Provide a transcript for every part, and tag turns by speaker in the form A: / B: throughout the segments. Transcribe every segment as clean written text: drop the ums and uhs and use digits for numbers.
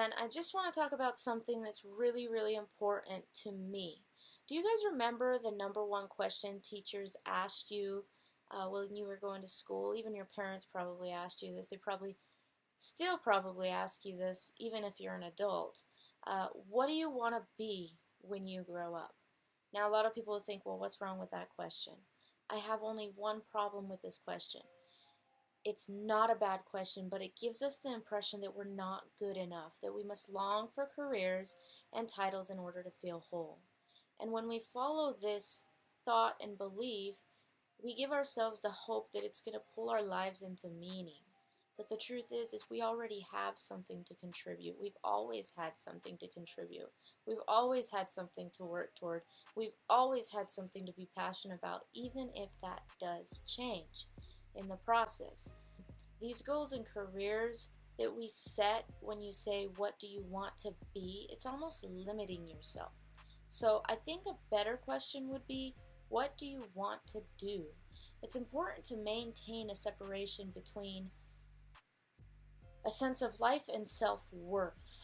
A: and I just want to talk about something that's really, really important to me. Do you guys remember the number one question teachers asked you when you were going to school? Even your parents probably asked you this. They probably still probably ask you this, even if you're an adult. What do you want to be when you grow up? Now, a lot of people think, well, what's wrong with that question? I have only one problem with this question. It's not a bad question, but it gives us the impression that we're not good enough, that we must long for careers and titles in order to feel whole. And when we follow this thought and belief, we give ourselves the hope that it's going to pull our lives into meaning. But the truth is we already have something to contribute. We've always had something to contribute. We've always had something to work toward. We've always had something to be passionate about, even if that does change in the process. These goals and careers that we set when you say, what do you want to be, it's almost limiting yourself. So I think a better question would be, what do you want to do? It's important to maintain a separation between a sense of life and self-worth.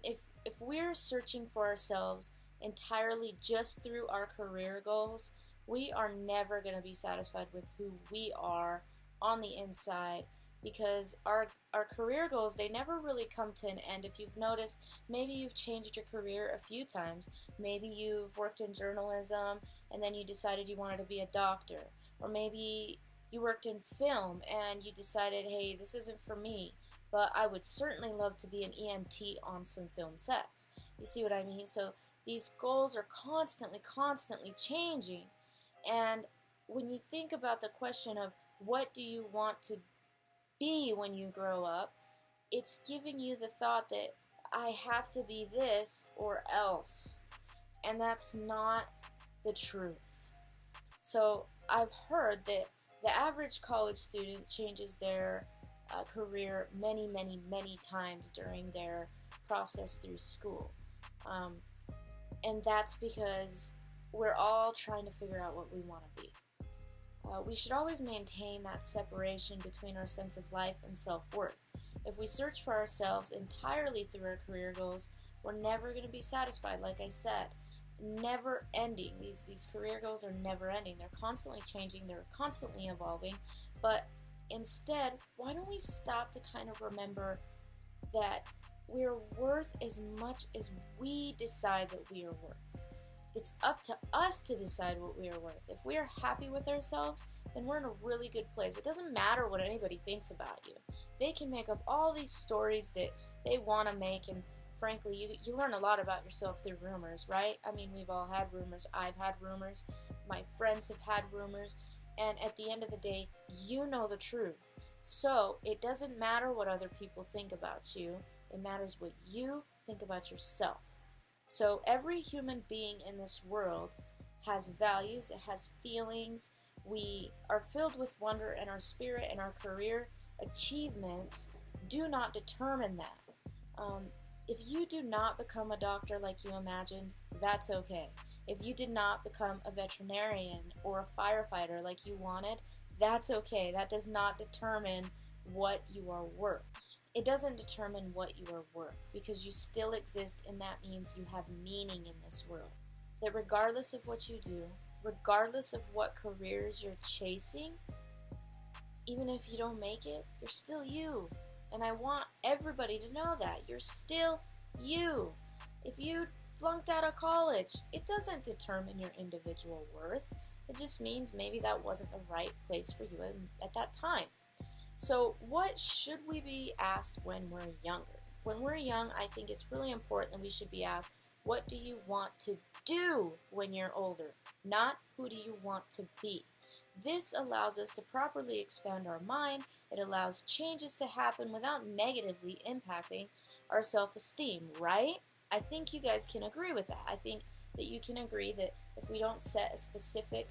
A: If we're searching for ourselves entirely just through our career goals, we are never going to be satisfied with who we are on the inside, because our career goals, they never really come to an end. If you've noticed, maybe you've changed your career a few times. Maybe you've worked in journalism and then you decided you wanted to be a doctor. Or maybe you worked in film and you decided, hey, this isn't for me, but I would certainly love to be an EMT on some film sets. You see what I mean? So these goals are constantly changing. And when you think about the question of what do you want to be when you grow up, it's giving you the thought that I have to be this or else. And that's not the truth. So I've heard that the average college student changes their career many times during their process through school. And that's because we're all trying to figure out what we want to be. We should always maintain that separation between our sense of life and self-worth. If we search for ourselves entirely through our career goals, we're never going to be satisfied, like I said. Never ending. These career goals are never ending. They're constantly changing, they're constantly evolving, but instead, why don't we stop to kind of remember that we're worth as much as we decide that we are worth. It's up to us to decide what we are worth. If we are happy with ourselves, then we're in a really good place. It doesn't matter what anybody thinks about you. They can make up all these stories that they want to make, and frankly, you learn a lot about yourself through rumors, right? I mean, we've all had rumors. I've had rumors. My friends have had rumors. And at the end of the day, you know the truth. So it doesn't matter what other people think about you. It matters what you think about yourself. So every human being in this world has values, it has feelings. We are filled with wonder, and our spirit and our career achievements do not determine that. If you do not become a doctor like you imagined, that's okay. If you did not become a veterinarian or a firefighter like you wanted, that's okay. That does not determine what you are worth. It doesn't determine what you are worth, because you still exist, and that means you have meaning in this world. That regardless of what you do, regardless of what careers you're chasing, even if you don't make it, you're still you. And I want everybody to know that. You're still you. If you flunked out of college, it doesn't determine your individual worth. It just means maybe that wasn't the right place for you at that time. So what should we be asked when we're younger? When we're young, I think it's really important that we should be asked, what do you want to do when you're older? Not who do you want to be? This allows us to properly expand our mind. It allows changes to happen without negatively impacting our self-esteem, right? I think you guys can agree with that. I think that you can agree that if we don't set a specific,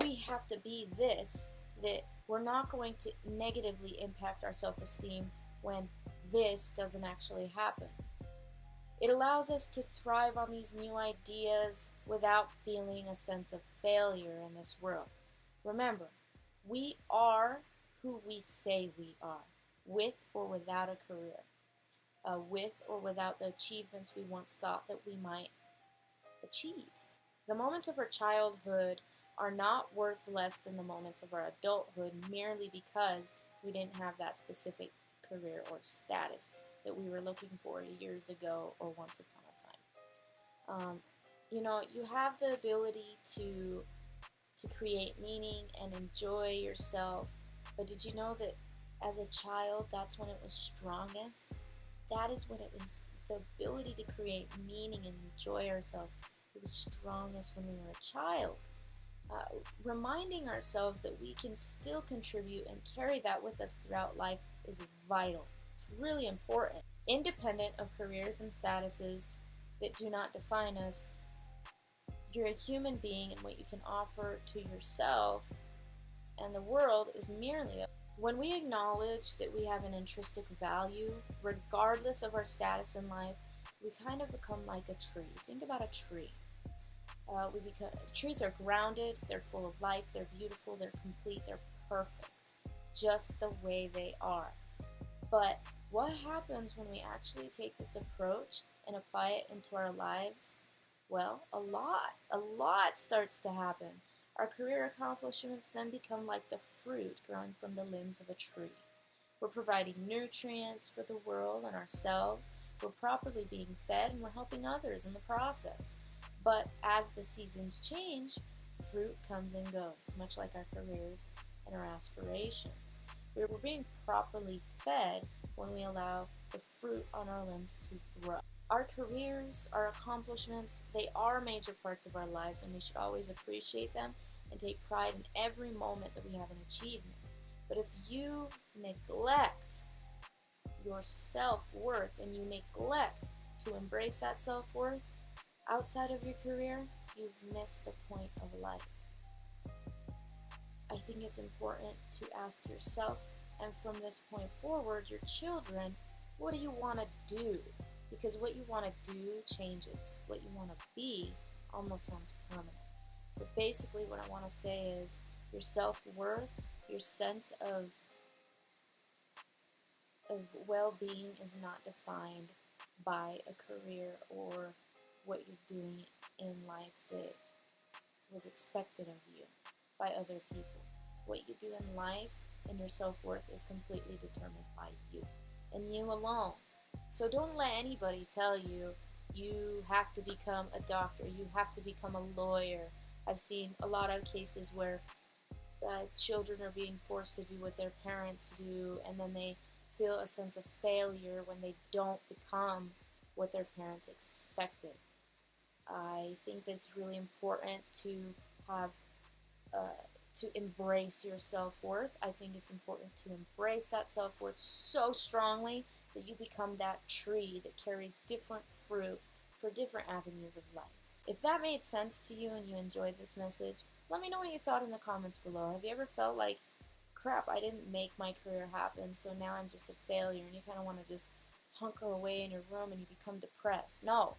A: we have to be this, that we're not going to negatively impact our self-esteem when this doesn't actually happen. It allows us to thrive on these new ideas without feeling a sense of failure in this world. Remember, we are who we say we are, with or without a career. with or without the achievements we once thought that we might achieve. The moments of our childhood are not worth less than the moments of our adulthood merely because we didn't have that specific career or status that we were looking for years ago or once upon a time. You have the ability to create meaning and enjoy yourself, but did you know that as a child, that's when it was strongest? That is when it was the ability to create meaning and enjoy ourselves. It was strongest when we were a child. Reminding ourselves that we can still contribute and carry that with us throughout life is vital. It's really important. Independent of careers and statuses that do not define us, you're a human being, and what you can offer to yourself and the world is merely when we acknowledge that we have an intrinsic value, regardless of our status in life, we kind of become like a tree. Think about a tree. Trees are grounded, they're full of life, they're beautiful, they're complete, they're perfect, just the way they are. But what happens when we actually take this approach and apply it into our lives? Well, a lot starts to happen. Our career accomplishments then become like the fruit growing from the limbs of a tree. We're providing nutrients for the world and ourselves. We're properly being fed, and we're helping others in the process. But as the seasons change, fruit comes and goes, much like our careers and our aspirations. We're being properly fed when we allow the fruit on our limbs to grow. Our careers, our accomplishments, they are major parts of our lives, and we should always appreciate them and take pride in every moment that we have an achievement. But if you neglect your self-worth and you neglect to embrace that self-worth outside of your career, you've missed the point of life. I think it's important to ask yourself, and from this point forward, your children, what do you want to do? Because what you want to do changes. What you want to be almost sounds permanent. So basically what I want to say is your self-worth, your sense of well-being is not defined by a career or what you're doing in life that was expected of you by other people. What you do in life and your self-worth is completely determined by you and you alone. So don't let anybody tell you you have to become a doctor, you have to become a lawyer. I've seen a lot of cases where children are being forced to do what their parents do, and then they feel a sense of failure when they don't become what their parents expected. I think that it's really important to have to embrace your self-worth. I think it's important to embrace that self-worth so strongly that you become that tree that carries different fruit for different avenues of life. If that made sense to you and you enjoyed this message, let me know what you thought in the comments below. Have you ever felt like, crap, I didn't make my career happen, so now I'm just a failure, and you kind of want to just hunker away in your room and you become depressed? No,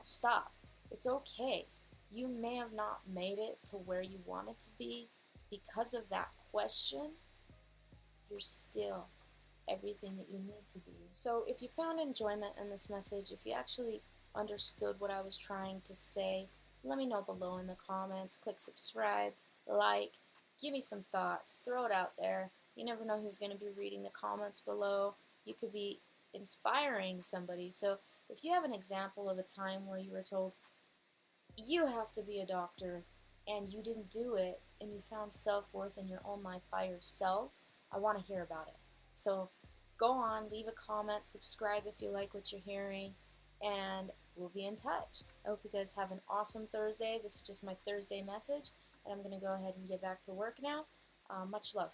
A: stop. It's okay. You may have not made it to where you wanted to be because of that question. You're still everything that you need to be. So if you found enjoyment in this message, if you actually understood what I was trying to say, let me know below in the comments. Click subscribe, like, give me some thoughts, throw it out there. You never know who's going to be reading the comments below. You could be inspiring somebody. So if you have an example of a time where you were told you have to be a doctor and you didn't do it and you found self-worth in your own life by yourself, I want to hear about it. So go on, leave a comment, subscribe if you like what you're hearing, and we'll be in touch. I hope you guys have an awesome Thursday. This is just my Thursday message, and I'm going to go ahead and get back to work now. Much love.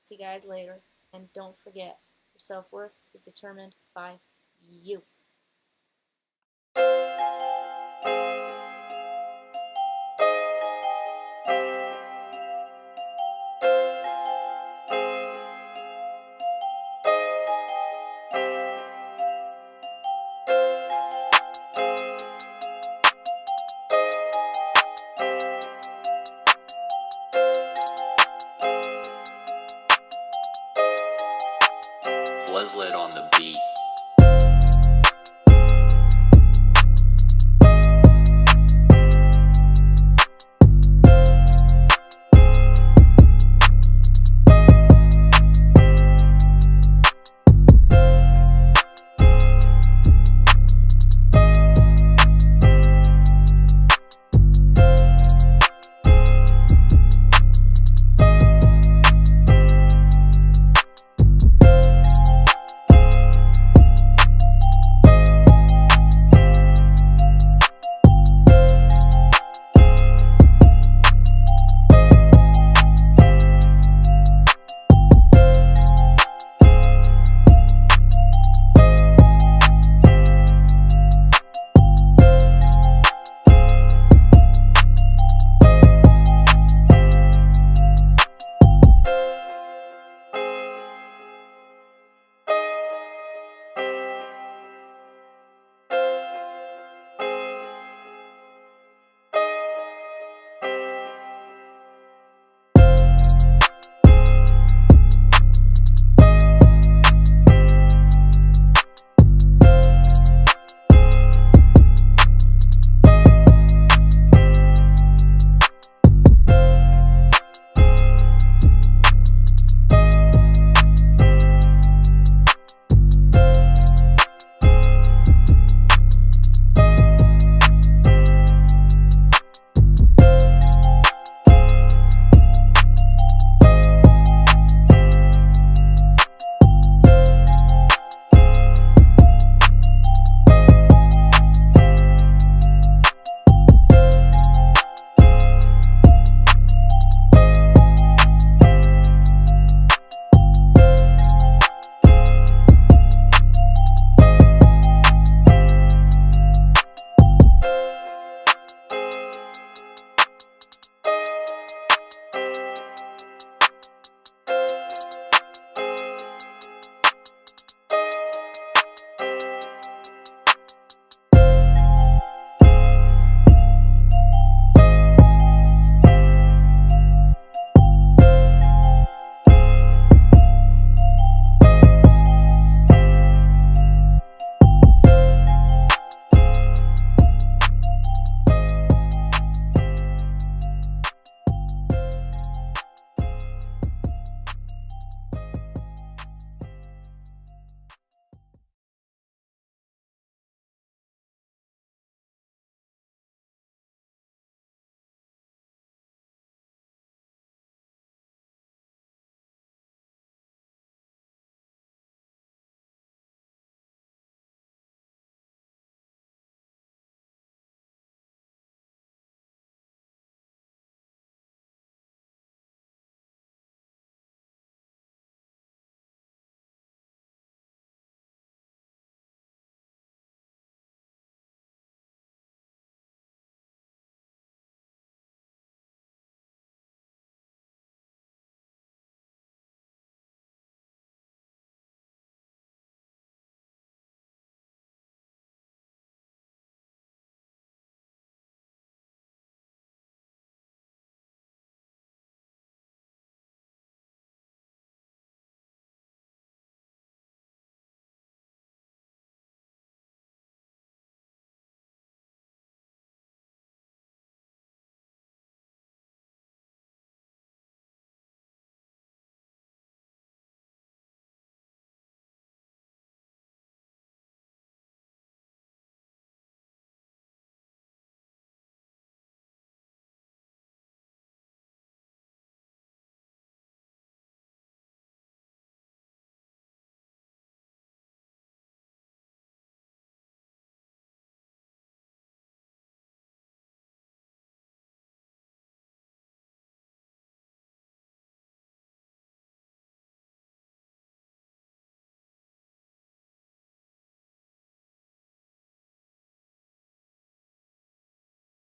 A: See you guys later. And don't forget, your self-worth is determined by you.
B: Fleslet on the beat.